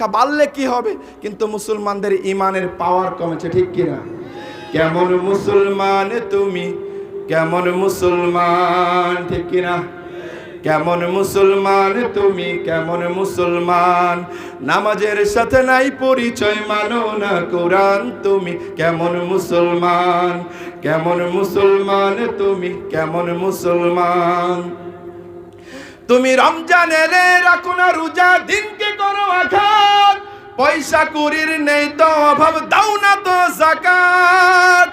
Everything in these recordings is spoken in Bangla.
বাড়লে কি হবে, কিন্তু মুসলমানদের ইমানের পাওয়ার কমেছে, ঠিক কিনা? কেমন মুসলমান তুমি, কেমন মুসলমান, ঠিক কিনা? কেমন মুসলমান তুমি, কেমন মুসলমান, নামাজের সাথে নাই পরিচয়, মানো না কোরআন, তুমি কেমন মুসলমান, কেমন মুসলমান তুমি, কেমন মুসলমান। তুমি রমজান এলে রাখো না রোজা, দিনকে করো আঘাত, পয়সা কুড়ির নেই তো অভাব, দাও না তো যাকাত।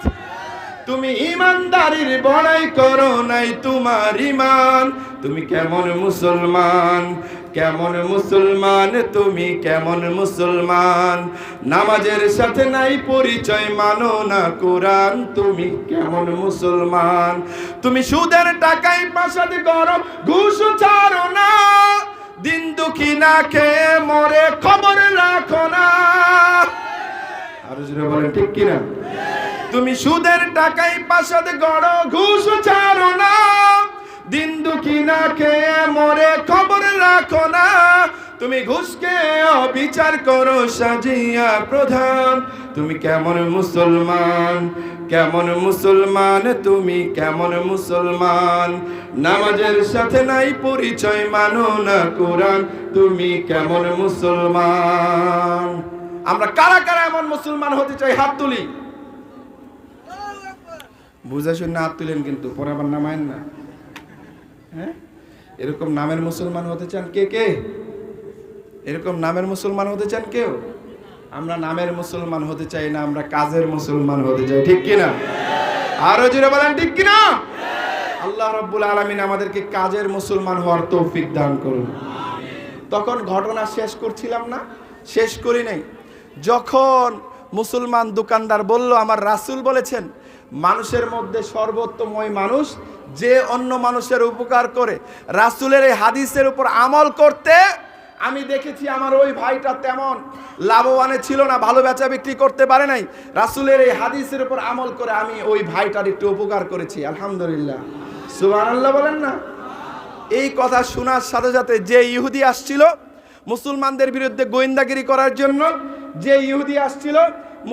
তুমি ইমানদারির বড়াই করো নাই তোমার ইমান, তুমি কেমন মুসলমান, কেমন মুসলমান তুমি, কেমন মুসলমান, নামাজের সাথে নাই পরিচয়, মানো না কোরআন, তুমি কেমন মুসলমান। তুমি সুদের টাকায় প্রাসাদ করো, ঘুষ ছাড়ো না, দিন দুঃখী না খেয়ে মরে খবর রাখো না। আর জোরে বলেন ঠিক কিনা? তুমি সুদের টাকায় প্রাসাদ গড়ো, ঘুষ ছাড়ো না, দিন দুঃখী না খেয়ে মরে খবর রাখো না। তুমি ঘুষকে অবিচার করো সাজিয়া প্রধান, তুমি কেমন মুসলমান, কেমন মুসলমান তুমি, কেমন মুসলমান, নামাজের সাথে নাই পরিচয়, মানো না কোরআন, তুমি কেমন মুসলমান। আমরা কারা কারা এমন মুসলমান হতে চাই? হাত তুলি। বুঝে শুনে হাত তুলেন, কিন্তু পরে আবার নামায়েন না। হ্যাঁ, এরকম নামের মুসলমান হতে চান কে কে? এরকম নামের মুসলমান হতে চান কেউ? আমরা নামের মুসলমান হতে চাই না, আমরা কাজের মুসলমান হতে চাই, ঠিক কিনা? আরো জোরে বলেন ঠিক কিনা? আল্লাহ রাব্বুল আলামিন আমাদেরকে কাজের মুসলমান হওয়ার তৌফিক দান করুন। তখন ঘটনা শেষ করছিলাম না, শেষ করি নাই। যখন মুসলমান দোকানদার বলল, আমার রাসূল বলেছেন মানুষের মধ্যে সর্বোত্তম ওই মানুষ যে অন্য মানুষের উপকার করে, রাসূলের এই হাদিসের উপর আমল করতে আমি দেখেছি আমার ওই ভাইটা তেমন লাভবানে ছিল না, ভালো বেচা বিক্রি করতে পারে নাই। রাসূলের এই হাদিসের উপর আমল করে আমি ওই ভাইটার একটু উপকার করেছি, আলহামদুলিল্লাহ। সুবহানাল্লাহ বলেন না? এই কথা শোনার সাথে সাথে যে ইহুদি আসছিল মুসলমানদের বিরুদ্ধে গোয়েন্দাগিরি করার জন্য, যে ইহুদি আসছিল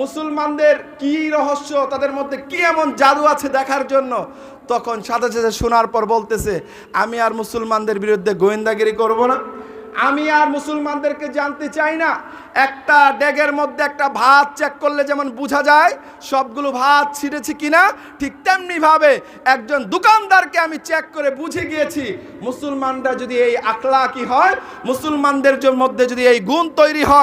মুসলমানদের কি রহস্য, তাদের মধ্যে কি এমন জাদু আছে দেখার জন্য, তখন সাথে সাথে শোনার পর বলতেছে, আমি আর মুসলমানদের বিরুদ্ধে গোয়েন্দাগিরি করব না, আমি আর মুসলমানদেরকে জানতে চাই না। একটা ড্যাগের মধ্যে একটা ভাত চেক করলে যেমন বোঝা যায় সবগুলো ভাত ছিঁড়েছে কিনা, ঠিক তেমনি ভাবে একজন দোকানদারকে আমি চেক করে বুঝে গিয়েছি মুসলমানরা যদি এই আখলাকি হয়, মুসলমানদের মধ্যে যদি এই গুণ তৈরি হয়,